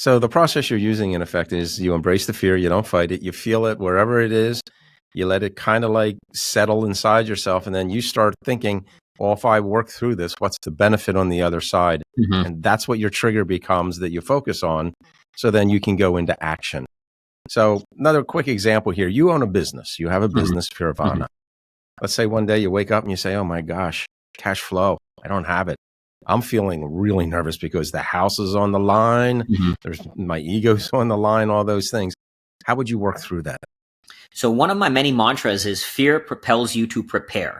So the process you're using in effect is you embrace the fear, you don't fight it, you feel it wherever it is, you let it kind of like settle inside yourself, and then you start thinking, well, if I work through this, what's the benefit on the other side? Mm-hmm. And that's what your trigger becomes that you focus on. So then you can go into action. So another quick example here, you own a business, you have a business, Firvana. Let's say one day you wake up and you say, oh my gosh, cash flow, I don't have it. I'm feeling really nervous because the house is on the line. There's my ego's on the line, all those things. How would you work through that? So one of my many mantras is fear propels you to prepare.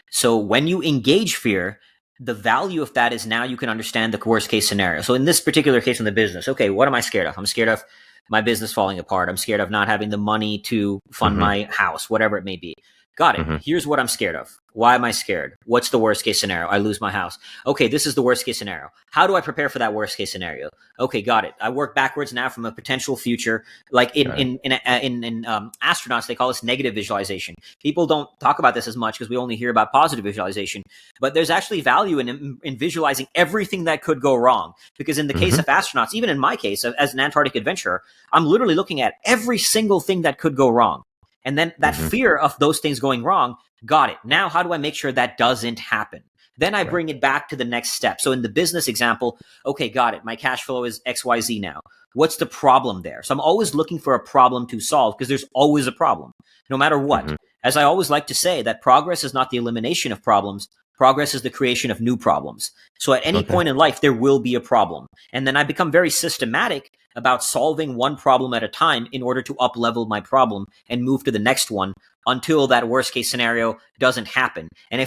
So when you engage fear, the value of that is now you can understand the worst case scenario. So in this particular case in the business, okay, what am I scared of? I'm scared of my business falling apart. I'm scared of not having the money to fund my house, whatever it may be. Got it. Here's what I'm scared of. Why am I scared? What's the worst case scenario? I lose my house. Okay, this is the worst case scenario. How do I prepare for that worst case scenario? Okay, got it. I work backwards now from a potential future. Like in astronauts, they call this negative visualization. People don't talk about this as much because we only hear about positive visualization. But there's actually value in visualizing everything that could go wrong. Because in the case of astronauts, even in my case as an Antarctic adventurer, I'm literally looking at every single thing that could go wrong. And then that fear of those things going wrong, got it. Now, how do I make sure that doesn't happen? Then I bring it back to the next step. So in the business example, okay, got it. My cash flow is XYZ now. What's the problem there? So I'm always looking for a problem to solve because there's always a problem, no matter what. As I always like to say, that progress is not the elimination of problems. Progress is the creation of new problems. So at any point in life, there will be a problem. And then I become very systematic about solving one problem at a time in order to up-level my problem and move to the next one until that worst case scenario doesn't happen. And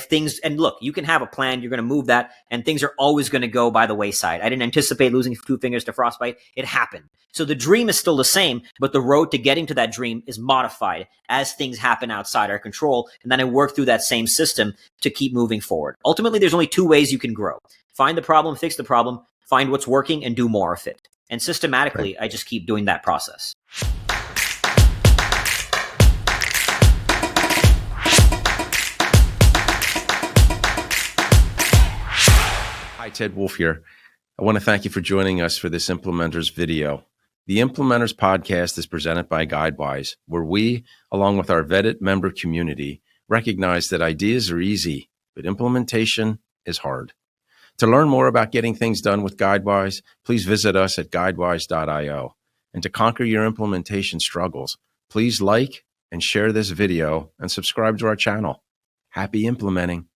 look, you can have a plan, you're going to move that, and things are always going to go by the wayside. I didn't anticipate losing 2 fingers to frostbite. It happened. So the dream is still the same, but the road to getting to that dream is modified as things happen outside our control. And then I work through that same system to keep moving forward. Ultimately, there's only 2 ways you can grow. Find the problem, fix the problem, find what's working, and do more of it. And systematically, I just keep doing that process. Hi, Ted Wolf here. I want to thank you for joining us for this Implementors video. The Implementors podcast is presented by Guidewise, where we, along with our vetted member community, recognize that ideas are easy, but implementation is hard. To learn more about getting things done with Guidewise, please visit us at guidewise.io. And to conquer your implementation struggles, please like and share this video and subscribe to our channel. Happy implementing.